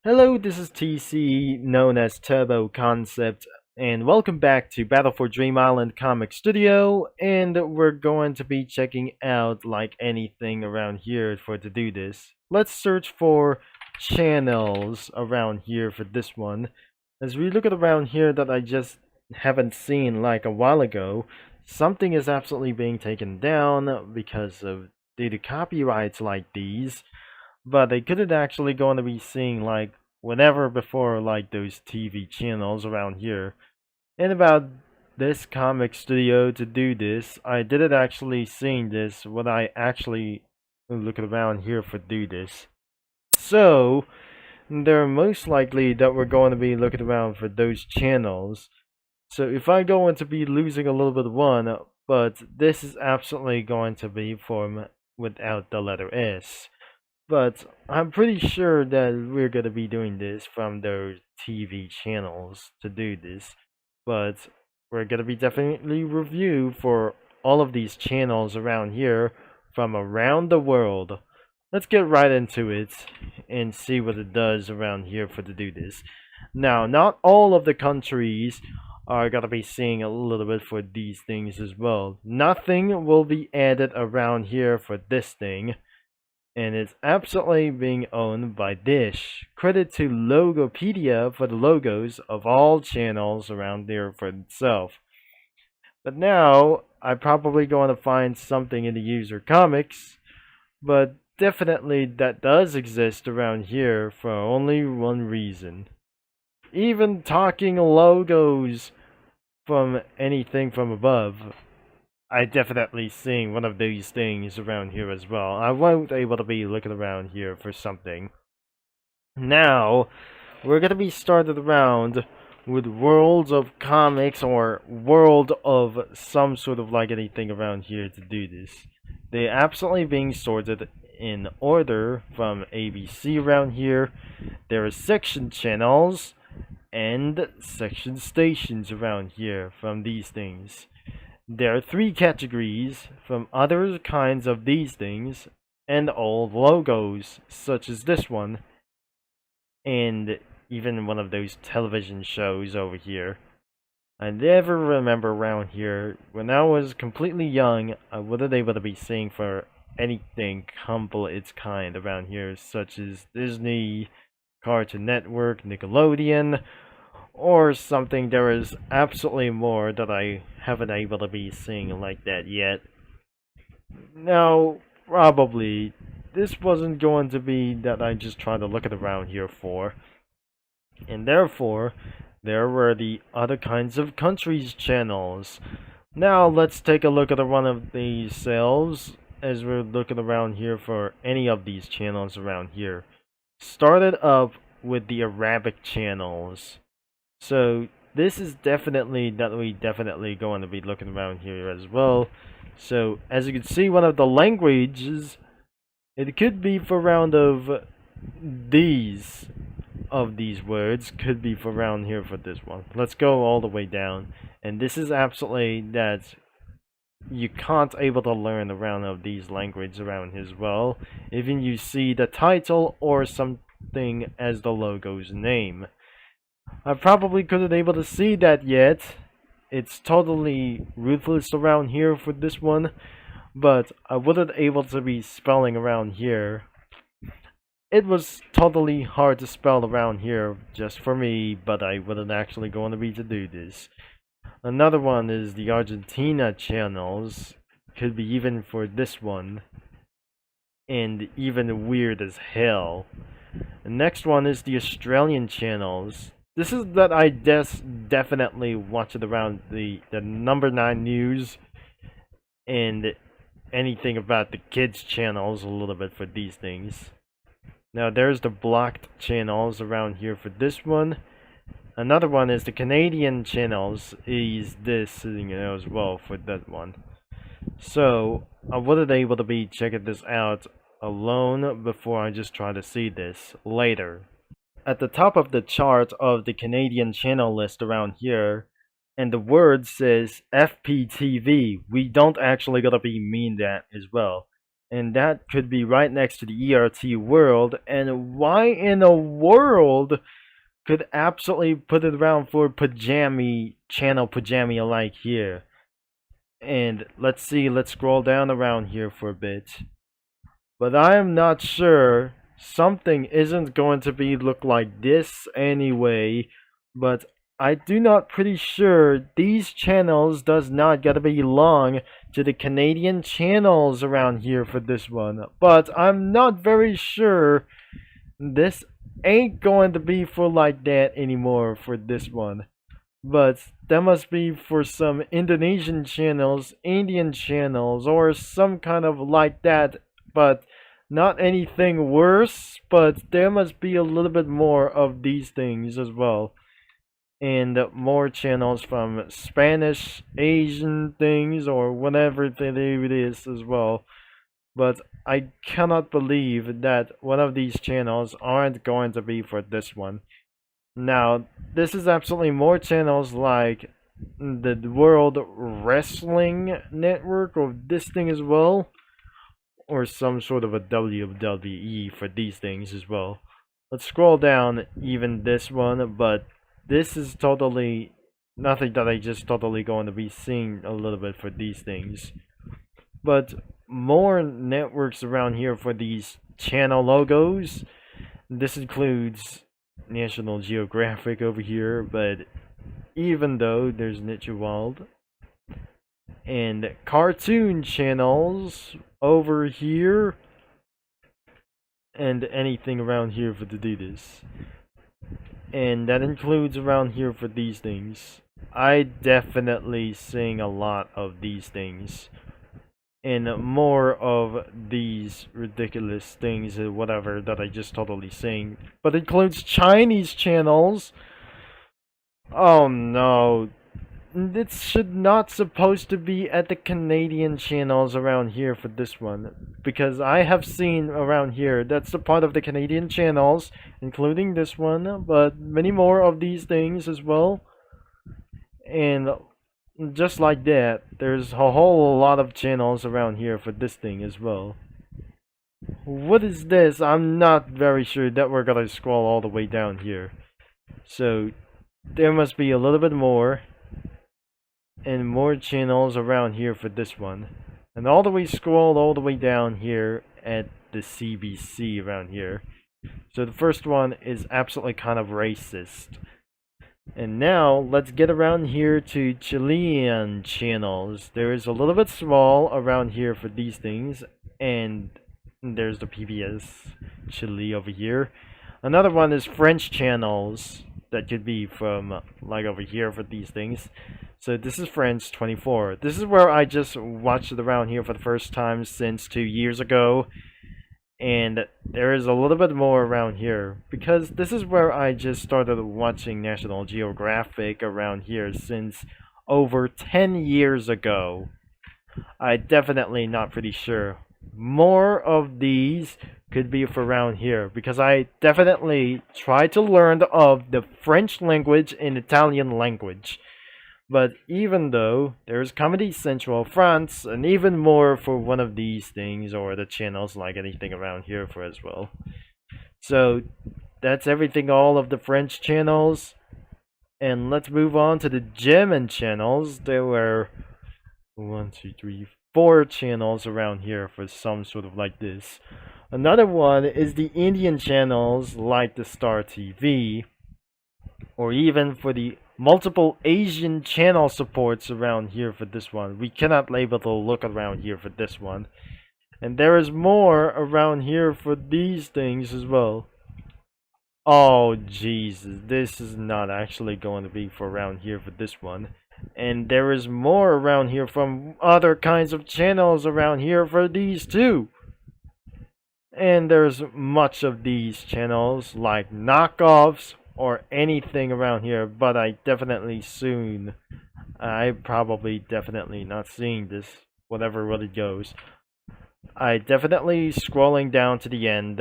Hello, this is TC, known as Turbo Concept, and welcome back to Battle for Dream Island Comic Studio. And we're going to be checking out like anything around here to do this. Let's search for channels around here for this one. As we look at around here that I just haven't seen like a while ago, something is absolutely being taken down because of due to copyrights like these, but they couldn't actually going to be seeing like whenever before like those TV channels around here. And about this comic studio to do this, I didn't actually seeing this when I actually looking around here for do this. So they're most likely that we're going to be looking around for those channels. So if I going to be losing a little bit of one, but this is absolutely going to be from without the letter S. But I'm pretty sure that we're gonna be doing this from those TV channels to do this. But we're gonna be definitely review for all of these channels around here from around the world. Let's get right into it and see what it does around here for to do this. Now, not all of the countries are gonna be seeing a little bit for these things as well. Nothing will be added around here for this thing, and it's absolutely being owned by Dish. Credit to Logopedia for the logos of all channels around there for itself. But now, I'm probably going to find something in the user comics, but definitely that does exist around here for only one reason. Even talking logos from anything from above, I definitely seeing one of these things around here as well. I won't able to be looking around here for something. Now, we're gonna be started around with worlds of comics or world of some sort of like anything around here to do this. They absolutely being sorted in order from ABC around here. There are section channels and section stations around here from these things. There are three categories from other kinds of these things, and old logos, such as this one, and even one of those television shows over here. I never remember around here, when I was completely young, I wasn't able to be seeing for anything humble its kind around here, such as Disney, Cartoon Network, Nickelodeon, or something. There is absolutely more that I haven't able to be seeing like that yet. Now, probably, this wasn't going to be that I just tried to look at around here for, and therefore, there were the other kinds of countries channels. Now, let's take a look at one of these cells as we're looking around here for any of these channels around here. Started up with the Arabic channels. So this is definitely that we definitely going to be looking around here as well. So as you can see, one of the languages, it could be for round these of these words could be for around here for this one. Let's go all the way down, and this is absolutely that you can't able to learn around of these languages around here as well. Even you see the title or something as the logo's name. I probably couldn't able to see that yet. It's totally ruthless around here for this one, but I wasn't able to be spelling around here. It was totally hard to spell around here just for me, but I wasn't actually going to be to do this. Another one is the Argentina channels. Could be even for this one. And even weird as hell. The next one is the Australian channels. This is that I definitely watch it around the number 9 news and anything about the kids channels a little bit for these things. Now there's the blocked channels around here for this one. Another one is the Canadian channels is this as well for that one. So I wasn't able to be checking this out alone before I just try to see this later. At the top of the chart of the Canadian channel list around here, and the word says FPTV. We don't actually gotta be mean that as well. and that could be right next to the ERT world. And why in the world could absolutely put it around for Pajami channel Pajami alike here? And let's see, let's scroll down around here for a bit. But I am not sure. Something isn't going to be look like this anyway. But I do not pretty sure these channels does not gotta belong to the Canadian channels around here for this one. But I'm not very sure this ain't going to be for like that anymore for this one. But that must be for some Indonesian channels, Indian channels, or some kind of like that, but not anything worse, but there must be a little bit more of these things as well. And more channels from Spanish, Asian things, or whatever it is as well. But I cannot believe that one of these channels aren't going to be for this one. Now, this is absolutely more channels like the World Wrestling Network or this thing as well, or some sort of a WWE for these things as well. Let's scroll down even this one, but this is totally nothing that I just totally going to be seeing a little bit for these things. But more networks around here for these channel logos. This includes National Geographic over here, but even though there's Nature World and cartoon channels over here and anything around here for to do this. And that includes around here for these things. I definitely sing a lot of these things. And more of these ridiculous things or whatever that I just totally sing. But it includes Chinese channels. Oh no. It should not supposed to be at the Canadian channels around here for this one. Because I have seen around here, that's the part of the Canadian channels, including this one, but many more of these things as well. And just like that, there's a whole lot of channels around here for this thing as well. What is this? I'm not very sure that we're gonna scroll all the way down here. So, there must be a little bit more. And more channels around here for this one. And all the way scroll all the way down here at the CBC around here. So the first one is absolutely kind of racist. And now, let's get around here to Chilean channels. There is a little bit small around here for these things. And there's the PBS Chile over here. Another one is French channels. That could be from, like, over here for these things. So this is French 24. This is where I just watched it around here for the first time since 2 years ago. And there is a little bit more around here, because this is where I just started watching National Geographic around here since over 10 years ago. I definitely not pretty sure. More of these could be for around here, because I definitely tried to learn of the French language and Italian language. But even though there's Comedy Central France, and even more for one of these things, or the channels like anything around here for as well. So that's everything, all of the French channels. And let's move on to the German channels. There were 1, 2, 3, 4 channels around here for some sort of like this. Another one is the Indian channels like the Star TV, or even for the multiple Asian channel supports around here for this one. We cannot label the look around here for this one. And there is more around here for these things as well. Oh Jesus, this is not actually going to be for around here for this one. And there is more around here from other kinds of channels around here for these too. And there's much of these channels like knockoffs or anything around here, but I definitely soon, I probably definitely not seeing this, whatever it goes. I definitely scrolling down to the end,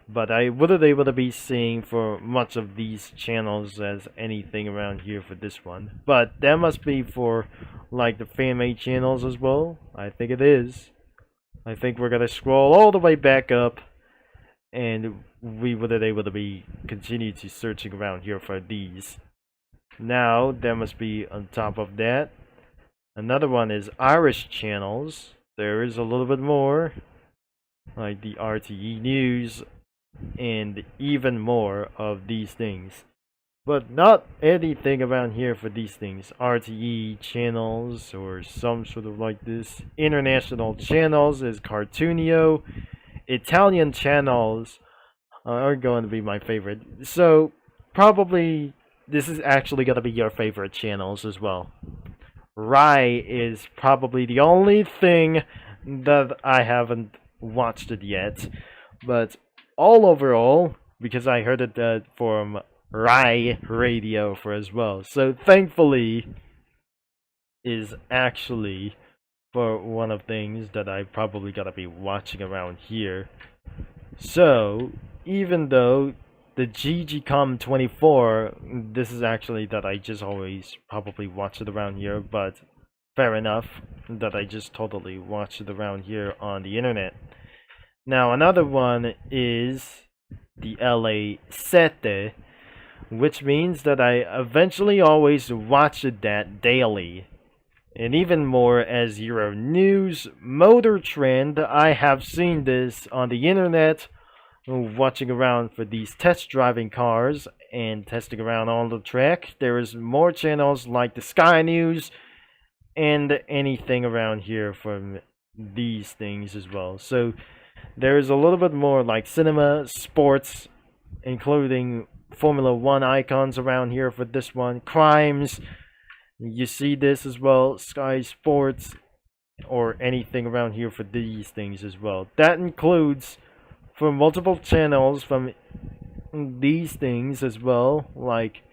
but I wouldn't able to be seeing for much of these channels as anything around here for this one. But that must be for like the fan-made channels as well. I think it is. I think we're gonna scroll all the way back up, and we wouldn't able to be continue to searching around here for these. Now there must be on top of that. Another one is Irish channels. There is a little bit more, like the RTE News, and even more of these things. But not anything around here for these things. RTE channels or some sort of like this. International channels is Cartoonio. Italian channels are going to be my favorite. So probably this is actually going to be your favorite channels as well. Rai is probably the only thing that I haven't watched it yet. But all overall, because I heard it from Rai Radio for as well. So thankfully is actually for one of things that I probably gotta be watching around here. So even though the GGCom 24, this is actually that I just always probably watch it around here, but fair enough that I just totally watch it around here on the internet. Now another one is the LA Sete, which means that I eventually always watch that daily. And even more as Euro News Motor Trend, I have seen this on the internet, watching around for these test driving cars and testing around on the track. There is more channels like the Sky News and anything around here from these things as well. So there's a little bit more like cinema, sports, including Formula 1 icons around here for this one. Crimes, you see this as well. Sky Sports, or anything around here for these things as well. That includes for multiple channels from these things as well. Like,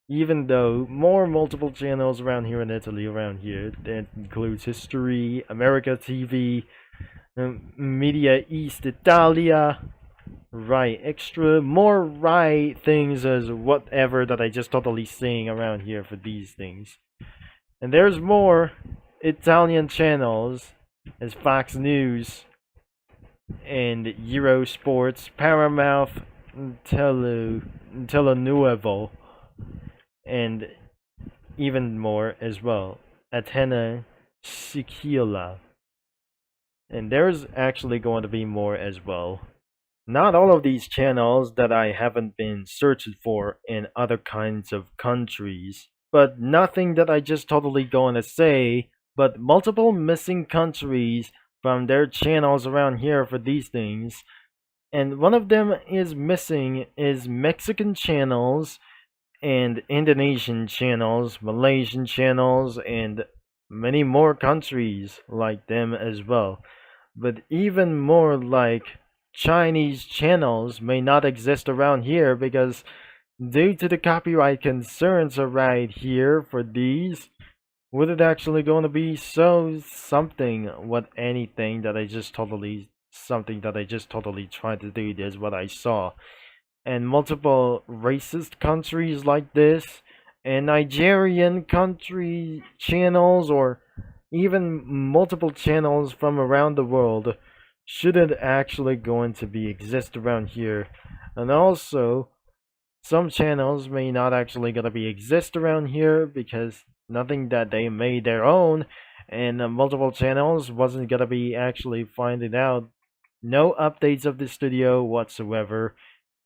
even though more multiple channels around here in Italy, around here, that includes History, America TV, Media East Italia, Rai Extra, more Rai things as whatever that I just totally seeing around here for these things. And there's more Italian channels as Fox News and Eurosports, Paramount, Telenuevo, and even more as well. Atena Sicila. And there's actually going to be more as well. Not all of these channels that I haven't been searching for in other kinds of countries, but nothing that I just totally going to say, but multiple missing countries from their channels around here for these things. And one of them is missing is Mexican channels and Indonesian channels, Malaysian channels, and many more countries like them as well. But even more like Chinese channels may not exist around here because due to the copyright concerns right here for these, would it actually going to be so something what anything that I just totally tried to do is what I saw. And multiple racist countries like this, and Nigerian country channels, or even multiple channels from around the world shouldn't actually going to be exist around here. And also some channels may not actually gonna be exist around here because nothing that they made their own, and multiple channels wasn't gonna be actually finding out no updates of the studio whatsoever,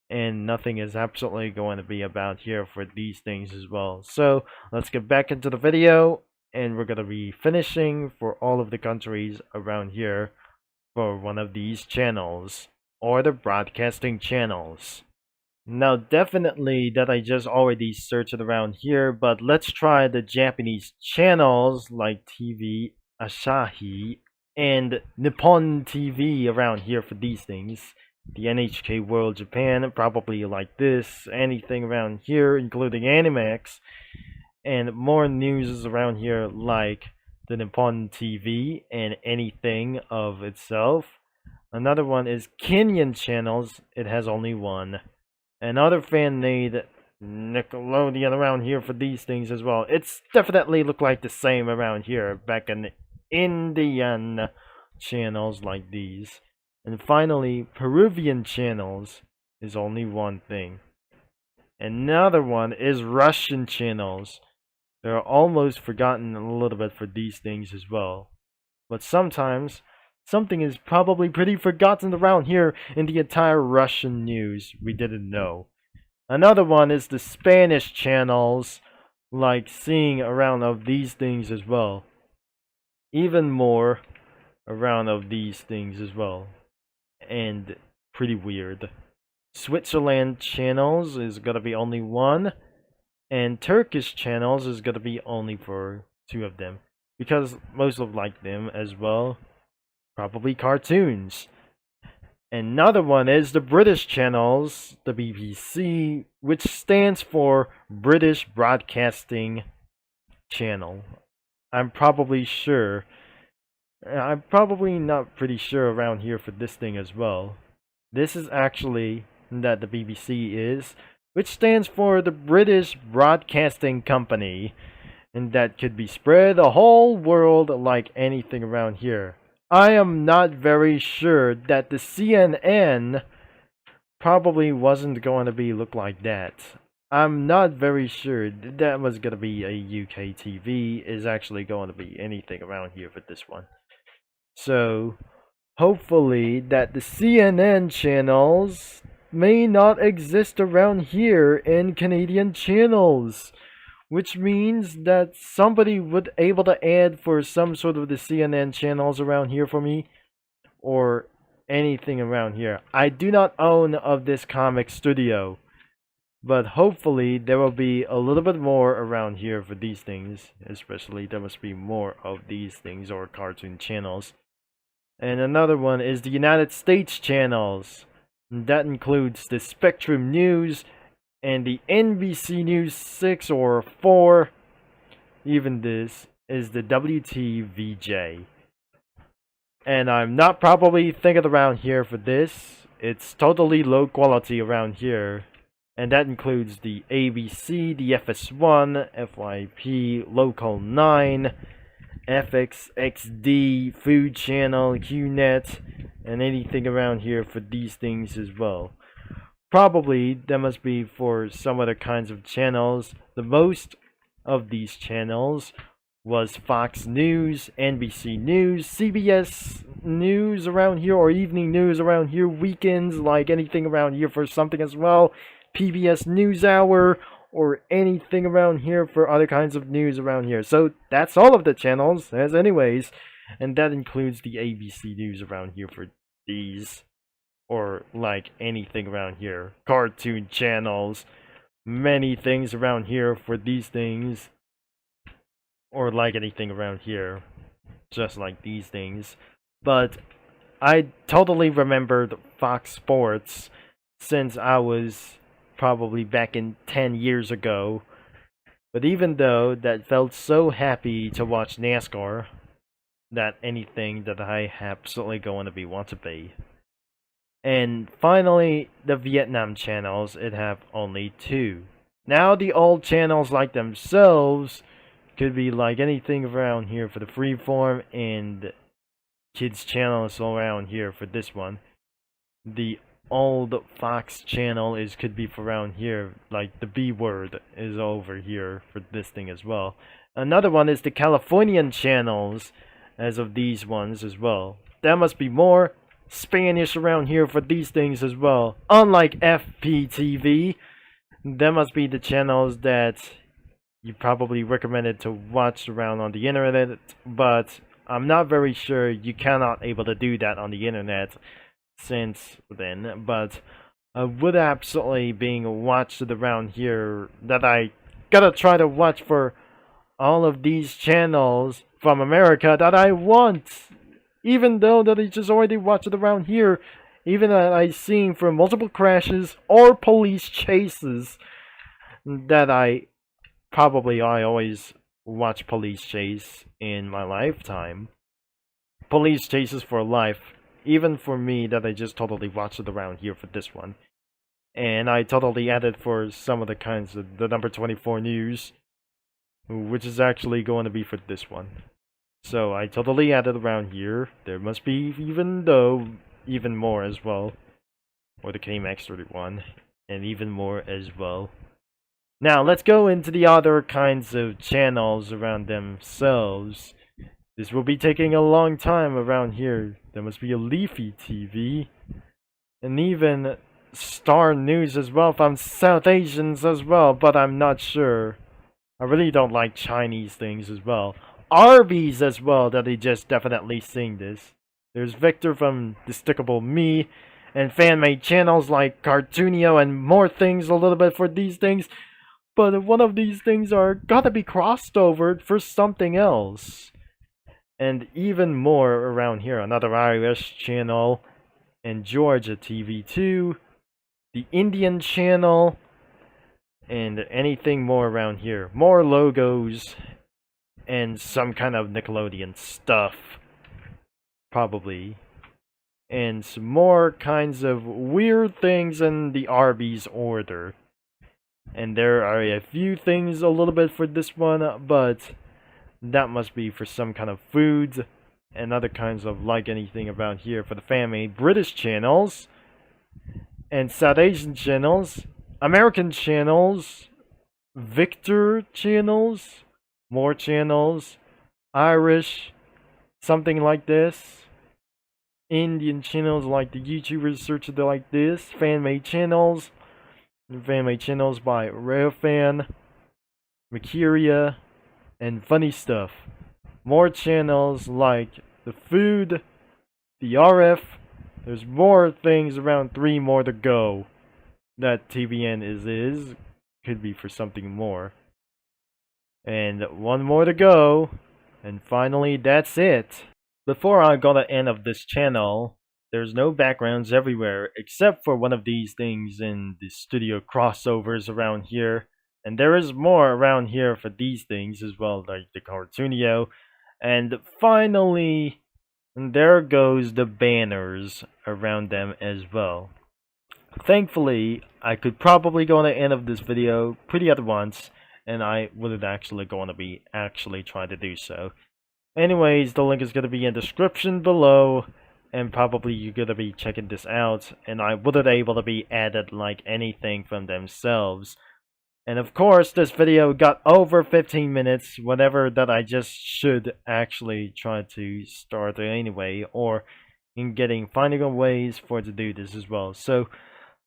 and nothing is absolutely going to be about here for these things as well. So let's get back into the video, and we're gonna be finishing for all of the countries around here for one of these channels or the broadcasting channels. Now definitely that I just already searched around here, but let's try the Japanese channels like TV Asahi and Nippon TV around here for these things. The NHK World Japan, probably like this, anything around here including Animax, and more news around here like the Nippon TV and anything of itself. Another one is Kenyan channels, it has only one. Another fan-made Nickelodeon around here for these things as well. It's definitely look like the same around here back in Indian channels like these. And finally, Peruvian channels is only one thing. Another one is Russian channels. They're almost forgotten a little bit for these things as well. But sometimes, something is probably pretty forgotten around here in the entire Russian news we didn't know. Another one is the Spanish channels, like seeing around of these things as well. Even more around of these things as well. And pretty weird. Switzerland channels is gonna be only one, and Turkish channels is gonna be only for two of them. Because most of like them as well. Probably cartoons. Another one is the British channels, the BBC, which stands for British Broadcasting Channel. I'm probably sure. I'm probably not pretty sure around here for this thing as well. This is actually that the BBC is, which stands for the British Broadcasting Company, and that could be spread the whole world like anything around here. I am not very sure that the CNN probably wasn't going to be look like that. I'm not very sure that was going to be a UK TV is actually going to be anything around here for this one. So, hopefully that the CNN channels may not exist around here in Canadian channels. Which means that somebody would able to add for some sort of the CNN channels around here for me. Or anything around here. I do not own of this comic studio. But hopefully there will be a little bit more around here for these things. Especially there must be more of these things or cartoon channels. And another one is the United States channels. That includes the Spectrum News and the NBC News 6 or 4. Even this is the WTVJ. And I'm not probably thinking around here for this. It's totally low quality around here. And that includes the ABC, the FS1, FYP, Local 9, FXXD, Food Channel, QNet, and anything around here for these things as well. Probably that must be for some other kinds of channels. The most of these channels was Fox News, NBC News, CBS News around here, or Evening News around here, weekends, like anything around here for something as well, PBS NewsHour, or anything around here for other kinds of news around here. So that's all of the channels, as anyways, and that includes the ABC News around here for these. Or like anything around here. Cartoon channels. Many things around here for these things. Or like anything around here. Just like these things. But I totally remembered Fox Sports since I was probably back in 10 years ago. But even though that felt so happy to watch NASCAR, that anything that I absolutely going to be want to be. And finally, the Vietnam channels, it have only two. Now the old channels like themselves could be like anything around here for the freeform and kids channels around here for this one. The old Fox channel could be for around here, like the B word is over here for this thing as well. Another one is the Californian channels as of these ones as well. There must be more Spanish around here for these things as well. Unlike FPTV, there must be the channels that you probably recommended to watch around on the internet, but I'm not very sure you cannot able to do that on the internet since then, but I would absolutely being watched around here that I gotta try to watch for all of these channels from America that I want. Even though that I just already watched it around here, even that I seen for multiple crashes or police chases, that I always watch police chase in my lifetime. Police chases for life, even for me that I just totally watched it around here for this one. And I totally added for some of the kinds of the number 24 news, which is actually going to be for this one. So I totally added around here. There must be even more as well. Or the KMax31. And even more as well. Now let's go into the other kinds of channels around themselves. This will be taking a long time around here. There must be a Leafy TV. And even Star News as well from South Asians as well, but I'm not sure. I really don't like Chinese things as well. Arby's as well, that they just definitely sing this. There's Victor from Despicable Me, and fan-made channels like Cartoonio and more things a little bit for these things. But one of these things are gotta be crossed over for something else. And even more around here, another Irish channel, and Georgia TV2, the Indian channel, and anything more around here. More logos, and some kind of Nickelodeon stuff, probably. And some more kinds of weird things in the Arby's order. And there are a few things a little bit for this one, but that must be for some kind of foods and other kinds of like anything about here for the fan-made British channels and South Asian channels, American channels, Victor channels, more channels, Irish, something like this, Indian channels like the YouTubers search it like this, fan-made channels by Rare Fan, Makiria, and funny stuff. More channels like the food, the RF. There's more things, around 3 more to go. That TVN is could be for something more. And 1 more to go. And finally, that's it. Before I go to the end of this channel, there's no backgrounds everywhere except for one of these things in the studio crossovers around here. And there is more around here for these things as well, like the Cartoonio. And finally, there goes the banners around them as well. Thankfully, I could probably go on the end of this video pretty at once, and I wouldn't actually going to be trying to do so. Anyways, the link is going to be in the description below, and probably you're going to be checking this out, and I wouldn't able to be added like anything from themselves. And of course, this video got over 15 minutes, whatever that I just should actually try to start anyway, or in finding ways for to do this as well. So,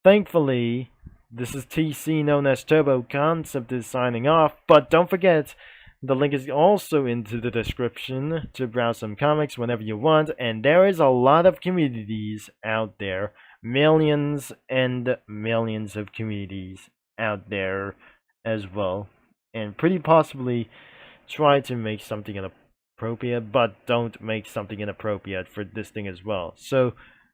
thankfully, this is TC known as Turbo Concept is signing off, but don't forget, the link is also into the description to browse some comics whenever you want, and there is a lot of communities out there, millions and millions of communities out there as well, and pretty possibly try to make something inappropriate, but don't make something inappropriate for this thing as well. So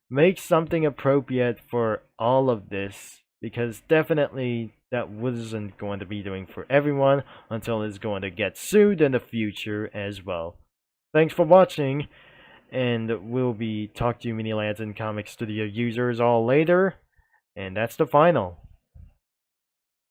make something appropriate for all of this, because definitely that wasn't going to be doing for everyone until it's going to get sued in the future as well. Thanks for watching, and we'll be talking to you mini lads and comic studio users all later, and that's the final.